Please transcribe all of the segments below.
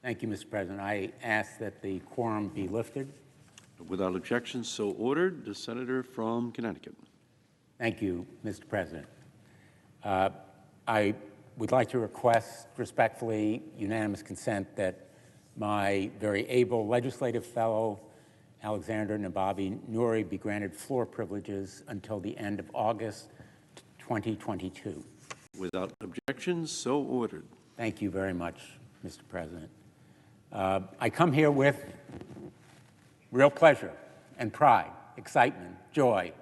Thank you, Mr. President. I ask that the quorum be lifted. Without objection, so ordered. The senator from Connecticut. Thank you, Mr. President. I would like to request respectfully unanimous consent that my very able legislative fellow, Alexander Nababi Nouri, be granted floor privileges until the end of August 2022. Without objection, so ordered. Thank you very much, Mr. President. I come here with real pleasure and pride, excitement, joy,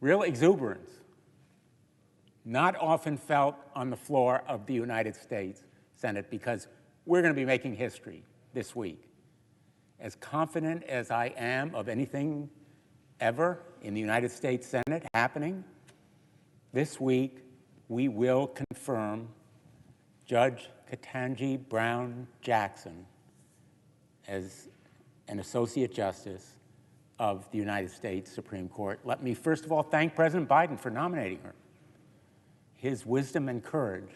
real exuberance, not often felt on the floor of the United States Senate, because we're going to be making history this week. As confident as I am of anything ever in the United States Senate happening, this week we will confirm Judge Ketanji Brown Jackson as an Associate Justice of the United States Supreme Court. Let me first of all thank President Biden for nominating her. His wisdom and courage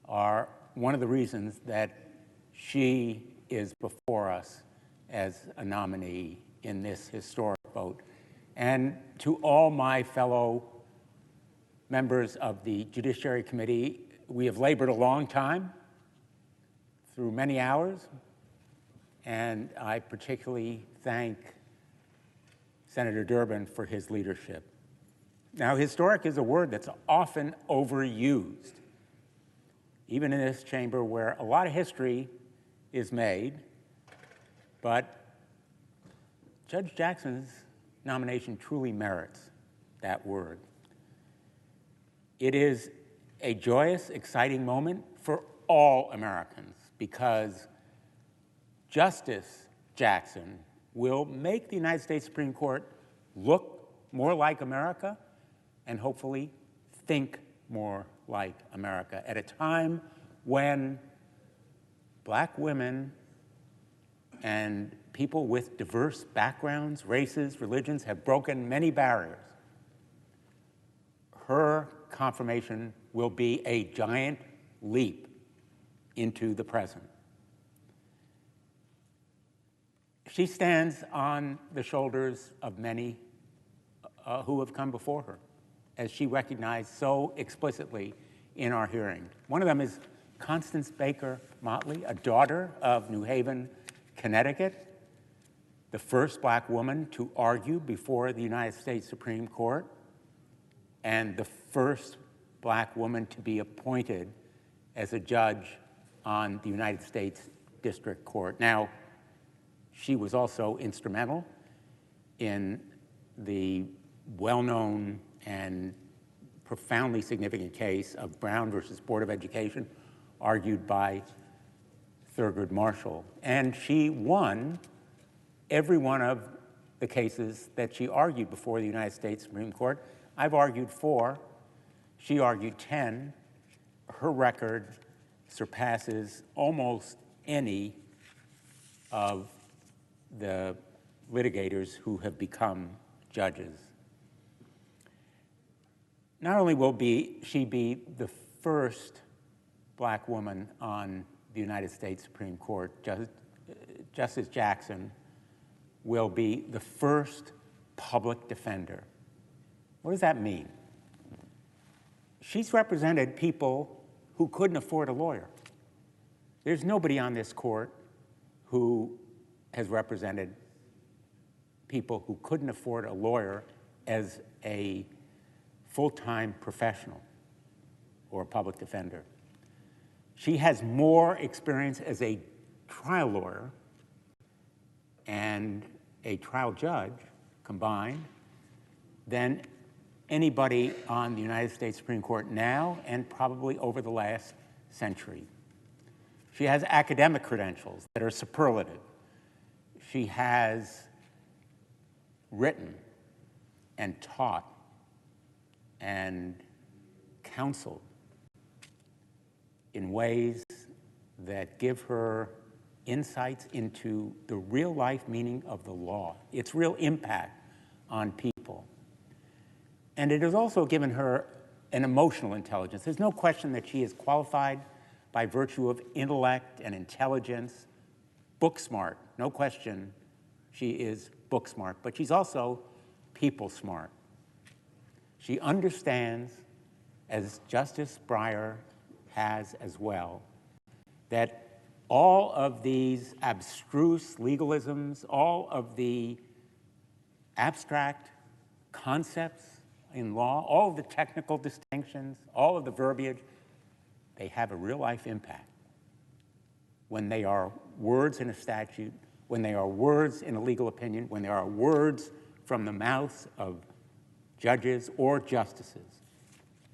are one of the reasons that she is before us as a nominee in this historic vote. And to all my fellow members of the Judiciary Committee, we have labored a long time through many hours, and I particularly thank Senator Durbin for his leadership. Now, historic is a word that's often overused, even in this chamber where a lot of history is made, but Judge Jackson's nomination truly merits that word. It is a joyous, exciting moment for all Americans because Justice Jackson will make the United States Supreme Court look more like America and hopefully think more like America at a time when Black women and people with diverse backgrounds, races, religions have broken many barriers. Her confirmation will be a giant leap into the present. She stands on the shoulders of many who have come before her, as she recognized so explicitly in our hearing. One of them is Constance Baker Motley, a daughter of New Haven, Connecticut, the first Black woman to argue before the United States Supreme Court, and the first Black woman to be appointed as a judge on the United States District Court. Now, she was also instrumental in the well-known and profoundly significant case of Brown versus Board of Education, argued by Thurgood Marshall. And she won every one of the cases that she argued before the United States Supreme Court. I've argued 4. She argued 10. Her record surpasses almost any of the litigators who have become judges. Not only will she be the first Black woman on the United States Supreme Court, Justice Jackson will be the first public defender. What does that mean? She's represented people who couldn't afford a lawyer. There's nobody on this court who has represented people who couldn't afford a lawyer as a full-time professional or a public defender. She has more experience as a trial lawyer and a trial judge combined than anybody on the United States Supreme Court now and probably over the last century. She has academic credentials that are superlative. She has written and taught and counseled in ways that give her insights into the real life meaning of the law, its real impact on people. And it has also given her an emotional intelligence. There's no question that she is qualified by virtue of intellect and intelligence, book smart, no question, she is book smart, but she's also people smart. She understands, as Justice Breyer has as well, that all of these abstruse legalisms, all of the abstract concepts in law, all of the technical distinctions, all of the verbiage, they have a real-life impact when they are words in a statute, when they are words in a legal opinion, when they are words from the mouths of judges or justices,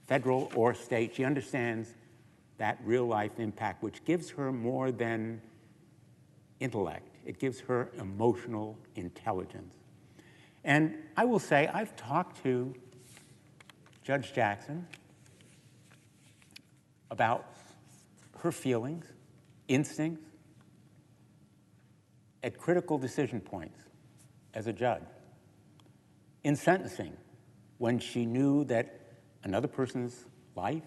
federal or state. She understands that real-life impact, which gives her more than intellect. It gives her emotional intelligence. And I will say, I've talked to Judge Jackson about her feelings, instincts, at critical decision points as a judge. In sentencing, when she knew that another person's life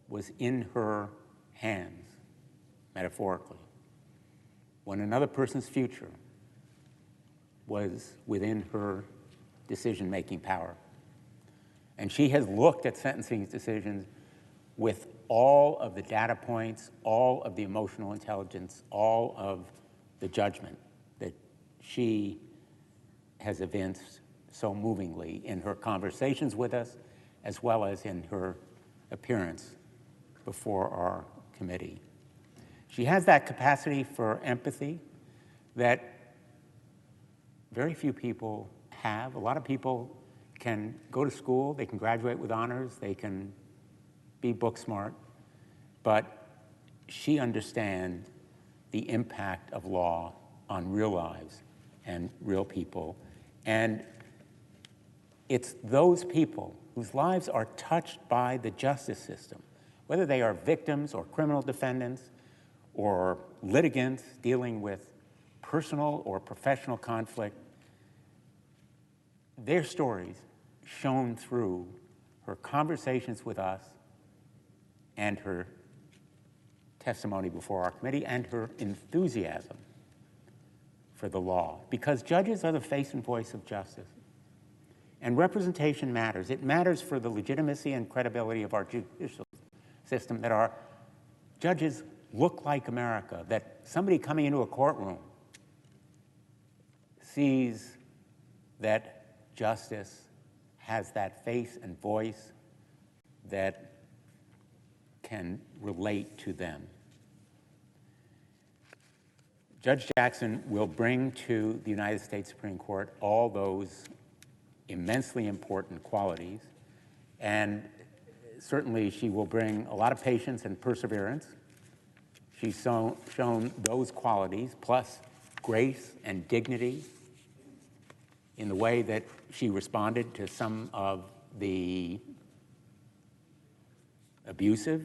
was in her hands, metaphorically, when another person's future was within her decision-making power. And she has looked at sentencing decisions with all of the data points, all of the emotional intelligence, all of the judgment that she has evinced so movingly in her conversations with us, as well as in her appearance before our committee. She has that capacity for empathy that very few people have. A lot of people can go to school, they can graduate with honors, they can be book smart, but she understands the impact of law on real lives and real people. And it's those people whose lives are touched by the justice system, whether they are victims or criminal defendants or litigants dealing with personal or professional conflict, their stories shone through her conversations with us and her testimony before our committee and her enthusiasm for the law, because judges are the face and voice of justice. And representation matters. It matters for the legitimacy and credibility of our judicial system that our judges look like America, that somebody coming into a courtroom sees that justice has that face and voice that can relate to them. Judge Jackson will bring to the United States Supreme Court all those immensely important qualities, and certainly she will bring a lot of patience and perseverance. She's shown those qualities, plus grace and dignity in the way that she responded to some of the abusive,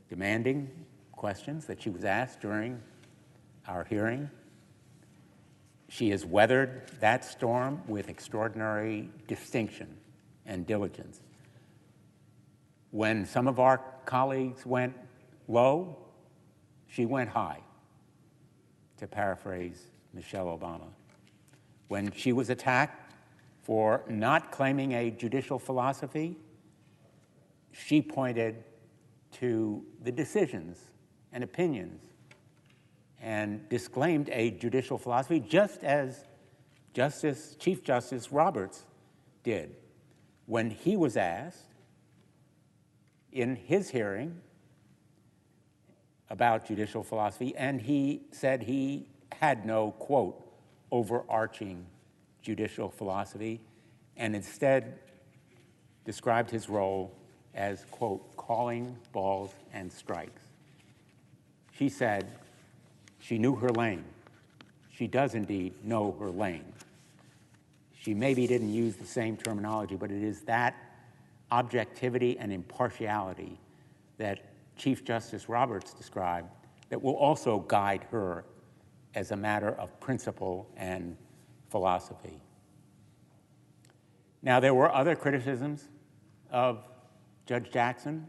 demanding questions that she was asked during our hearing. She has weathered that storm with extraordinary distinction and diligence. When some of our colleagues went low, she went high, to paraphrase Michelle Obama. When she was attacked for not claiming a judicial philosophy, she pointed to the decisions and opinions and disclaimed a judicial philosophy, just as Chief Justice Roberts did when he was asked in his hearing about judicial philosophy, and he said he had no, quote, overarching judicial philosophy, and instead described his role as, quote, calling balls and strikes. She said she knew her lane. She does indeed know her lane. She maybe didn't use the same terminology, but it is that objectivity and impartiality that Chief Justice Roberts described that will also guide her as a matter of principle and philosophy. Now, there were other criticisms of Judge Jackson,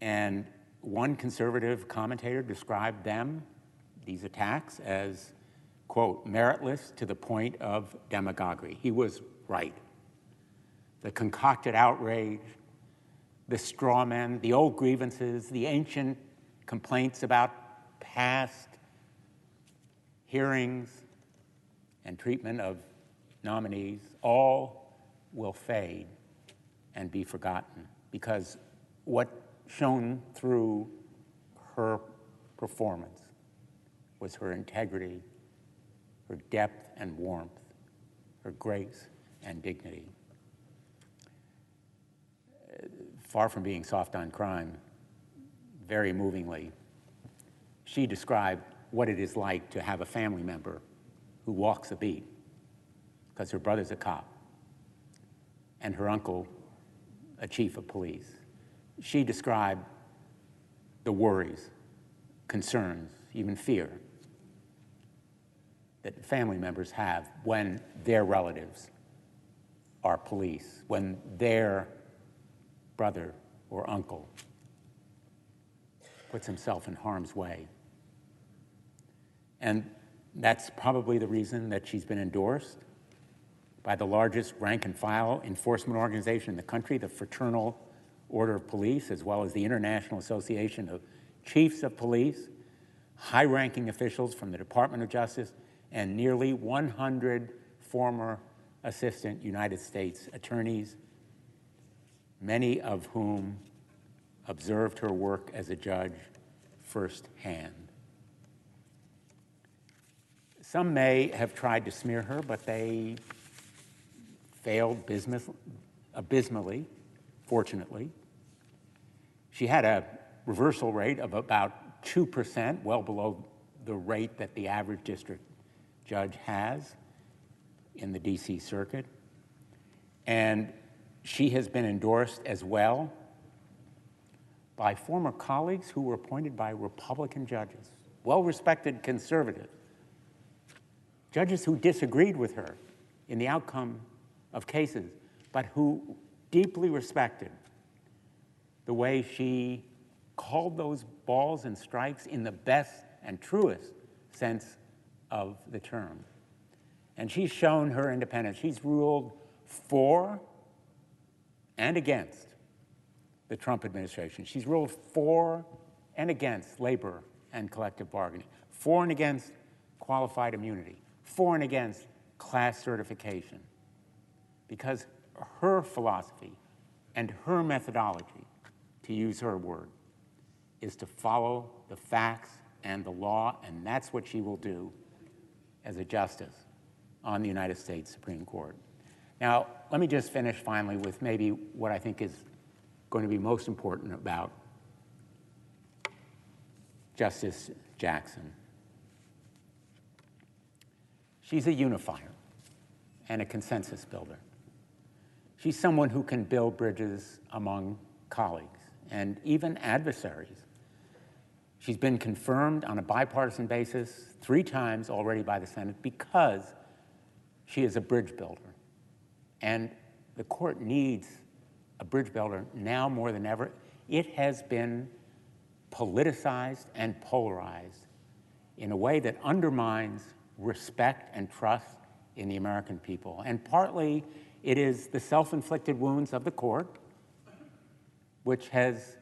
And one conservative commentator described them, these attacks, as, quote, meritless to the point of demagoguery. He was right. The concocted outrage, the straw men, the old grievances, the ancient complaints about past hearings and treatment of nominees, all will fade and be forgotten, because what shone through her performance was her integrity, her depth and warmth, her grace and dignity. Far from being soft on crime, very movingly, she described what it is like to have a family member who walks a beat because her brother's a cop and her uncle a chief of police. She described the worries, concerns, even fear that family members have when their relatives are police, when their brother or uncle puts himself in harm's way. And that's probably the reason that she's been endorsed by the largest rank and file enforcement organization in the country, the Fraternal Order of Police, as well as the International Association of Chiefs of Police, high-ranking officials from the Department of Justice, and nearly 100 former assistant United States attorneys, many of whom observed her work as a judge firsthand. Some may have tried to smear her, but they failed abysmally, fortunately. She had a reversal rate of about 2%, well below the rate that the average district judge has in the DC circuit. And she has been endorsed as well by former colleagues who were appointed by Republican judges, well-respected conservatives, judges who disagreed with her in the outcome of cases, but who deeply respected the way she called those balls and strikes in the best and truest sense of the term. And she's shown her independence. She's ruled for and against the Trump administration. She's ruled for and against labor and collective bargaining, for and against qualified immunity, for and against class certification, because her philosophy and her methodology, to use her word, is to follow the facts and the law, and that's what she will do as a justice on the United States Supreme Court. Now, let me just finish finally with maybe what I think is going to be most important about Justice Jackson. She's a unifier and a consensus builder. She's someone who can build bridges among colleagues and even adversaries. She's been confirmed on a bipartisan basis 3 times already by the Senate because she is a bridge builder. And the court needs a bridge builder now more than ever. It has been politicized and polarized in a way that undermines respect and trust in the American people. And partly it is the self-inflicted wounds of the court, which has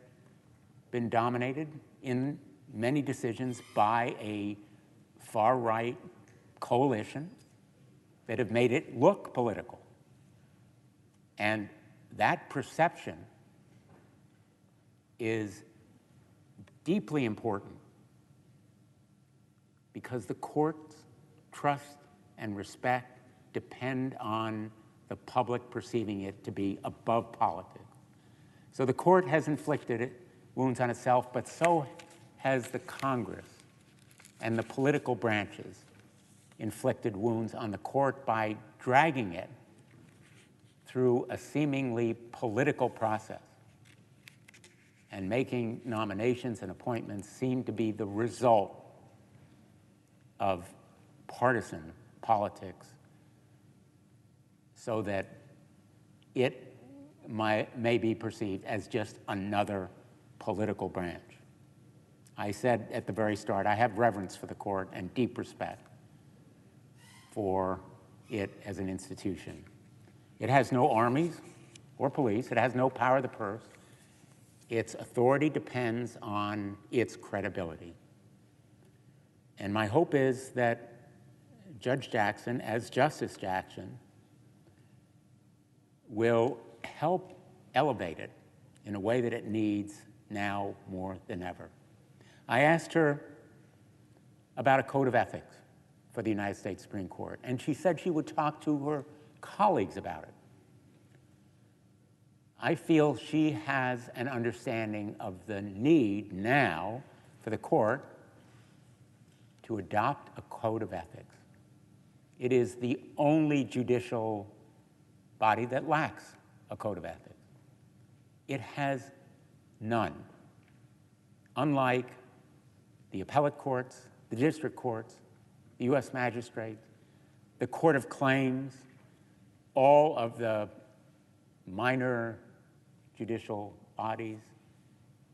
been dominated in many decisions by a far-right coalition that have made it look political. And that perception is deeply important because the court's trust and respect depend on the public perceiving it to be above politics. So the court has inflicted wounds on itself, but so has the Congress and the political branches inflicted wounds on the court by dragging it through a seemingly political process and making nominations and appointments seem to be the result of partisan politics, so that it may be perceived as just another political branch. I said at the very start, I have reverence for the court and deep respect for it as an institution. It has no armies or police. It has no power of the purse. Its authority depends on its credibility. And my hope is that Judge Jackson, as Justice Jackson, will help elevate it in a way that it needs now more than ever. I asked her about a code of ethics for the United States Supreme Court, and she said she would talk to her colleagues about it. I feel she has an understanding of the need now for the court to adopt a code of ethics. It is the only judicial body that lacks a code of ethics. It has none. Unlike the appellate courts, the district courts, the U.S. magistrates, the Court of Claims, all of the minor judicial bodies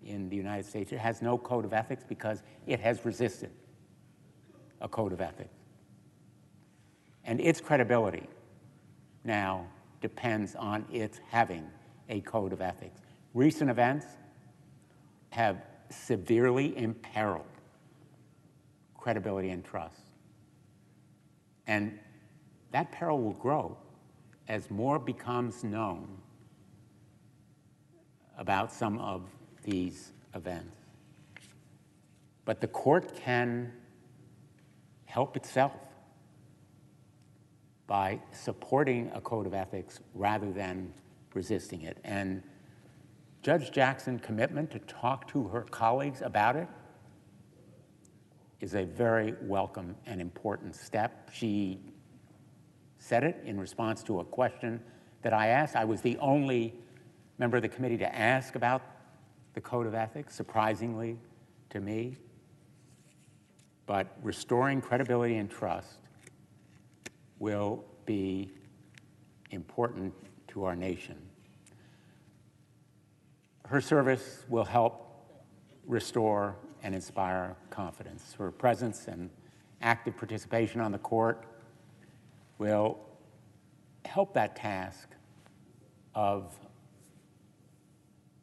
in the United States, it has no code of ethics because it has resisted a code of ethics. And its credibility now depends on its having a code of ethics. Recent events have severely imperiled credibility and trust. And that peril will grow as more becomes known about some of these events. But the court can help itself by supporting a code of ethics rather than resisting it. And Judge Jackson's commitment to talk to her colleagues about it is a very welcome and important step. She said it in response to a question that I asked. I was the only member of the committee to ask about the code of ethics, surprisingly to me. But restoring credibility and trust will be important to our nation. Her service will help restore and inspire confidence. Her presence and active participation on the court will help that task of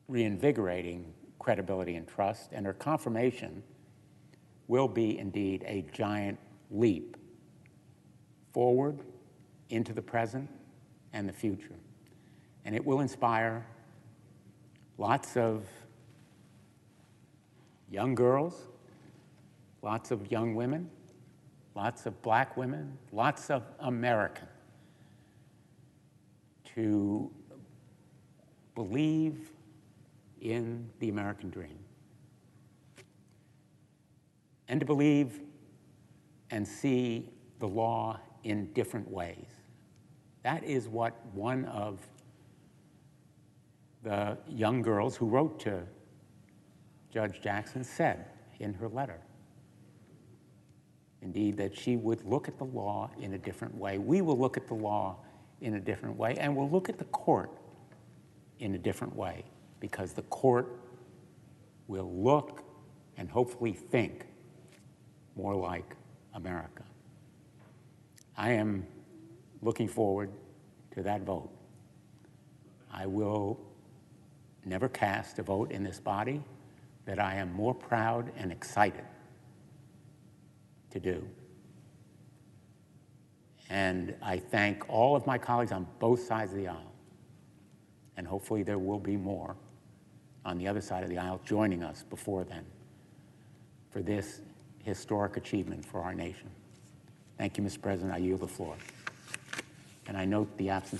reinvigorating credibility and trust, and her confirmation will be indeed a giant leap forward into the present and the future. And it will inspire lots of young girls, lots of young women, lots of black women, lots of Americans to believe in the American dream and to believe and see the law in different ways. That is what one of the young girls who wrote to Judge Jackson said in her letter. Indeed, that she would look at the law in a different way. We will look at the law in a different way, and we'll look at the court in a different way, because the court will look and hopefully think more like America. I am looking forward to that vote. I will never cast a vote in this body that I am more proud and excited to do. And I thank all of my colleagues on both sides of the aisle, and hopefully there will be more on the other side of the aisle joining us before then for this historic achievement for our nation. Thank you, Mr. President. I yield the floor. And I note the absence